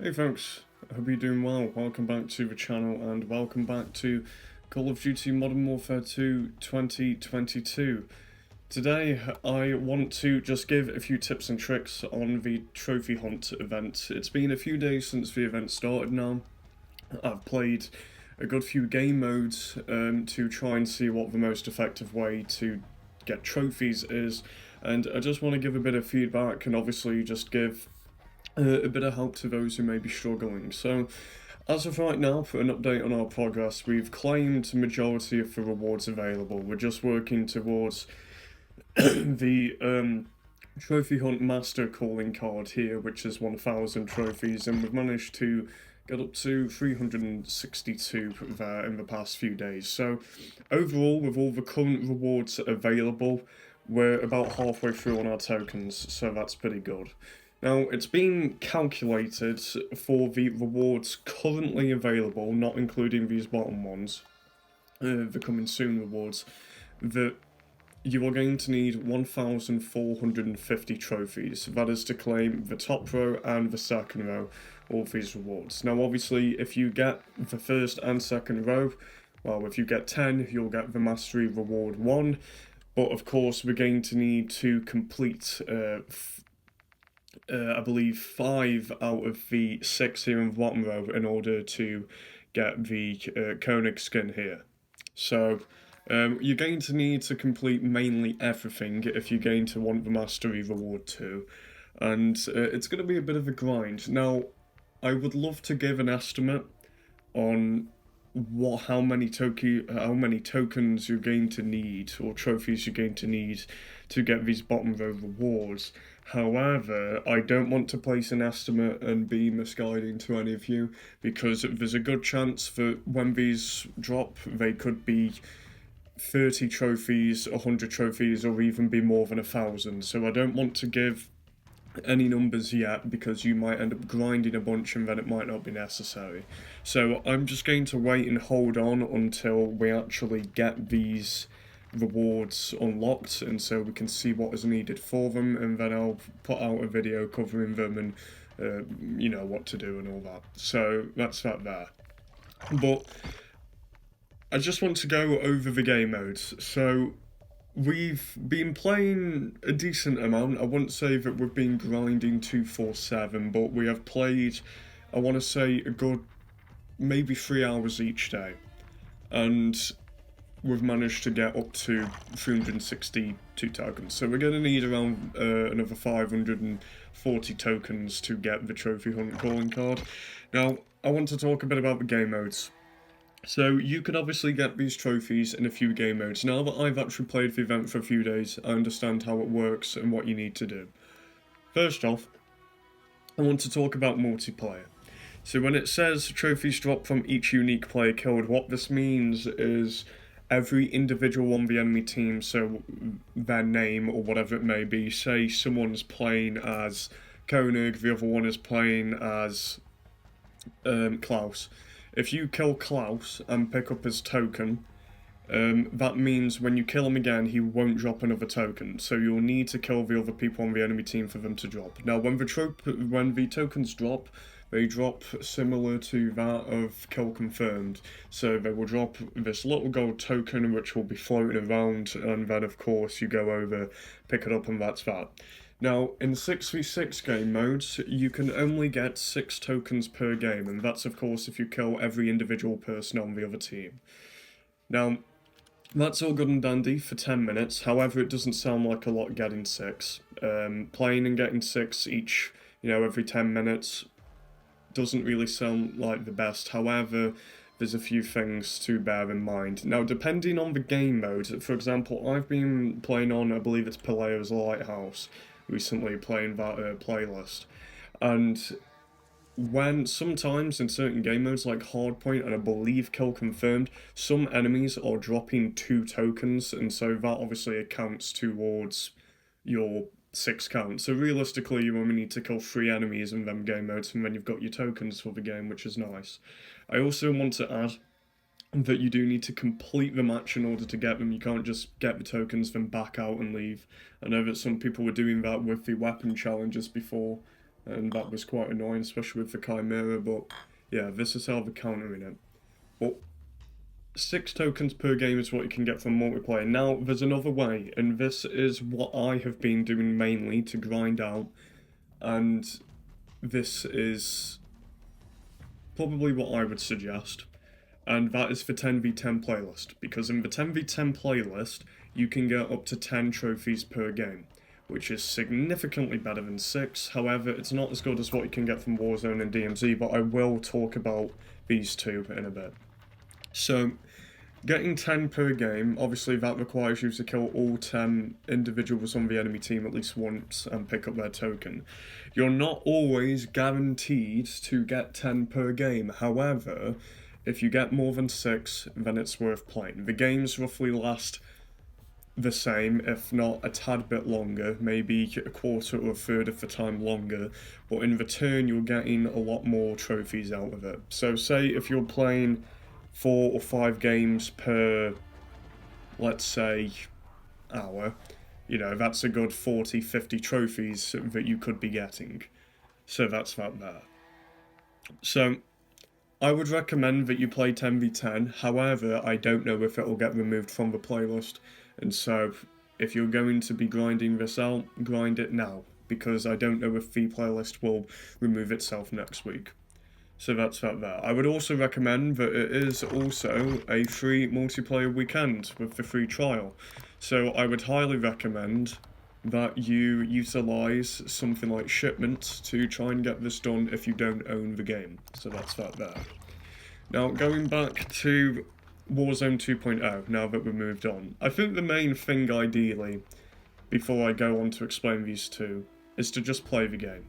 Hey folks, I hope you're doing well. Welcome back to the channel and welcome back to Call of Duty Modern Warfare 2 2022. Today I want to just give a few tips and tricks on the trophy hunt event. It's been a few days since the event started now. I've played a good few game modes to try and see what the most effective way to get trophies is, and I just want to give a bit of feedback and obviously just give a bit of help to those who may be struggling. So, as of right now, for an update on our progress, we've claimed the majority of the rewards available. We're just working towards the Trophy Hunt Master calling card here, which is 1,000 trophies, and we've managed to get up to 362 there in the past few days. So, overall, with all the current rewards available, we're about halfway through on our tokens, so that's pretty good. Now, it's been calculated for the rewards currently available, not including these bottom ones, the coming soon rewards, that you are going to need 1,450 trophies. That is to claim the top row and the second row of these rewards. Now, obviously, if you get the first and second row, well, if you get 10, you'll get the Mastery Reward 1, but of course, we're going to need to complete I believe 5 out of the 6 here in the bottom row in order to get the Koenig skin here. So you're going to need to complete mainly everything if you're going to want the Mastery Reward 2, and it's going to be a bit of a grind. Now, I would love to give an estimate on how many tokens you're going to need, or trophies you're going to need to get these bottom row rewards. However, I don't want to place an estimate and be misguiding to any of you, because there's a good chance that when these drop, they could be 30 trophies, 100 trophies, or even be more than 1,000. So I don't want to give any numbers yet, because you might end up grinding a bunch and then it might not be necessary. So I'm just going to wait and hold on until we actually get these rewards unlocked, and so we can see what is needed for them, and then I'll put out a video covering them and you know what to do and all that. So that's that there. But I just want to go over the game modes. So we've been playing a decent amount. I wouldn't say that we've been grinding 247, but we have played, I want to say, a good maybe 3 hours each day, and we've managed to get up to 362 tokens. So we're going to need around another 540 tokens to get the Trophy Hunt calling card. Now, I want to talk a bit about the game modes. So you can obviously get these trophies in a few game modes. Now that I've actually played the event for a few days, I understand how it works and what you need to do. First off, I want to talk about multiplayer. So when it says trophies drop from each unique player killed, what this means is every individual on the enemy team, so their name or whatever it may be, say someone's playing as Koenig, the other one is playing as Klaus. If you kill Klaus and pick up his token, that means when you kill him again, he won't drop another token. So you'll need to kill the other people on the enemy team for them to drop. Now, when the tokens drop, they drop similar to that of kill confirmed. So they will drop this little gold token, which will be floating around, and then of course you go over, pick it up, and that's that. Now, in 6v6 game modes, you can only get 6 tokens per game, and that's of course if you kill every individual person on the other team. Now, that's all good and dandy for 10 minutes, however it doesn't sound like a lot getting 6. Playing and getting 6 each, every 10 minutes doesn't really sound like the best. However, there's a few things to bear in mind. Now, depending on the game mode, for example, I've been playing on, I believe it's Paleo's Lighthouse, recently playing that playlist, and when sometimes in certain game modes like Hardpoint and I believe Kill Confirmed, some enemies are dropping 2 tokens, and so that obviously accounts towards your 6 count. So realistically, you only need to kill 3 enemies in them game modes, and then you've got your tokens for the game, which is nice. I also want to add that you do need to complete the match in order to get them. You can't just get the tokens, then back out and leave. I know that some people were doing that with the weapon challenges before, and that was quite annoying, especially with the Chimera, but yeah, this is how they're countering it. But 6 tokens per game is what you can get from multiplayer. Now, there's another way, and this is what I have been doing mainly to grind out, and this is probably what I would suggest, and that is the 10v10 playlist, because in the 10v10 playlist, you can get up to 10 trophies per game, which is significantly better than 6. However, it's not as good as what you can get from Warzone and DMZ, but I will talk about these two in a bit. So, getting 10 per game, obviously that requires you to kill all 10 individuals on the enemy team at least once and pick up their token. You're not always guaranteed to get 10 per game, however, if you get more than 6, then it's worth playing. The games roughly last the same, if not a tad bit longer, maybe a quarter or a third of the time longer, but in return you're getting a lot more trophies out of it. So say if you're playing 4 or 5 games per, let's say, hour, you know, that's a good 40, 50 trophies that you could be getting. So that's that there. So I would recommend that you play 10v10, however, I don't know if it'll get removed from the playlist, and so if you're going to be grinding this out, grind it now, because I don't know if the playlist will remove itself next week. So that's that there. I would also recommend that it is also a free multiplayer weekend with the free trial. So I would highly recommend that you utilise something like shipments to try and get this done if you don't own the game. So that's that there. Now, going back to Warzone 2.0, now that we've moved on, I think the main thing ideally, before I go on to explain these two, is to just play the game.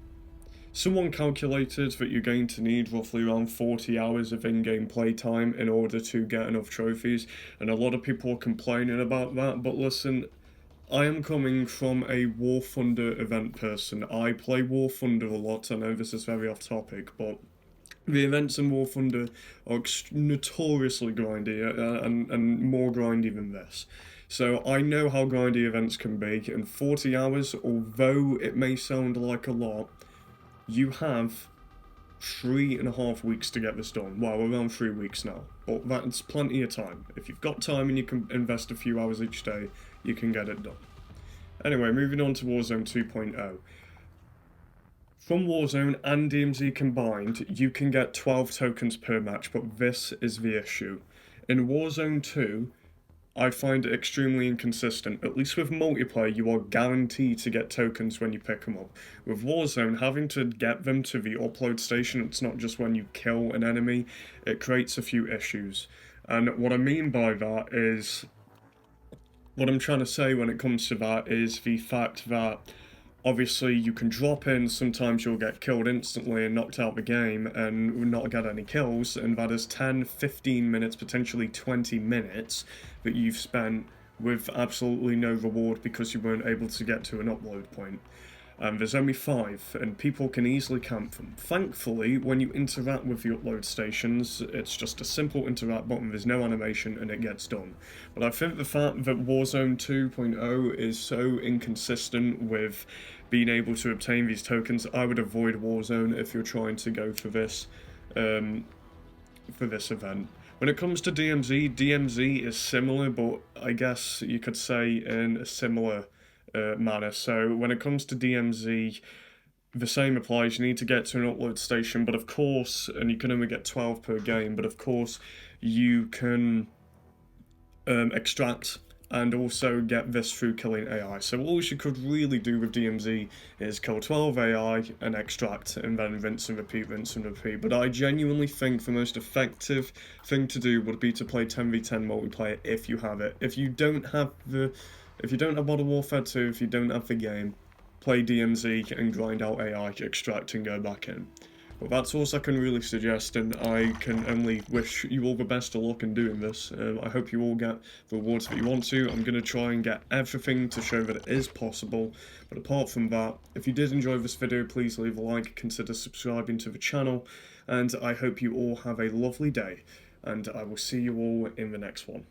Someone calculated that you're going to need roughly around 40 hours of in-game playtime in order to get enough trophies, and a lot of people are complaining about that, but listen, I am coming from a War Thunder event person. I play War Thunder a lot. I know this is very off topic, but the events in War Thunder are notoriously grindy and more grindy than this. So I know how grindy events can be, and 40 hours, although it may sound like a lot, you have 3.5 weeks to get this done. Well, around 3 weeks now, but that's plenty of time. If you've got time and you can invest a few hours each day, you can get it done. Anyway, moving on to Warzone 2.0. From Warzone and DMZ combined, you can get 12 tokens per match, but this is the issue. In Warzone 2, I find it extremely inconsistent. At least with multiplayer, you are guaranteed to get tokens when you pick them up. With Warzone, having to get them to the upload station, it's not just when you kill an enemy, it creates a few issues. And what I mean by that is, what I'm trying to say when it comes to that is the fact that obviously you can drop in, sometimes you'll get killed instantly and knocked out the game and not get any kills, and that is 10, 15 minutes, potentially 20 minutes that you've spent with absolutely no reward because you weren't able to get to an upload point. There's only 5, and people can easily camp them. Thankfully, when you interact with the upload stations, it's just a simple interact button, there's no animation, and it gets done. But I think the fact that Warzone 2.0 is so inconsistent with being able to obtain these tokens, I would avoid Warzone if you're trying to go for this event. When it comes to DMZ, DMZ is similar, but I guess you could say in a similar manner. So when it comes to DMZ, the same applies. You need to get to an upload station, but of course, and you can only get 12 per game, but of course you can extract and also get this through killing AI. So all you could really do with DMZ is kill 12 AI and extract, and then rinse and repeat, rinse and repeat. But I genuinely think the most effective thing to do would be to play 10v10 multiplayer if you have it. If you don't have Modern Warfare 2, if you don't have the game, play DMZ and grind out AI, extract and go back in. But that's all I can really suggest, and I can only wish you all the best of luck in doing this. I hope you all get the rewards that you want to. I'm going to try and get everything to show that it is possible, but apart from that, if you did enjoy this video, please leave a like, consider subscribing to the channel, and I hope you all have a lovely day, and I will see you all in the next one.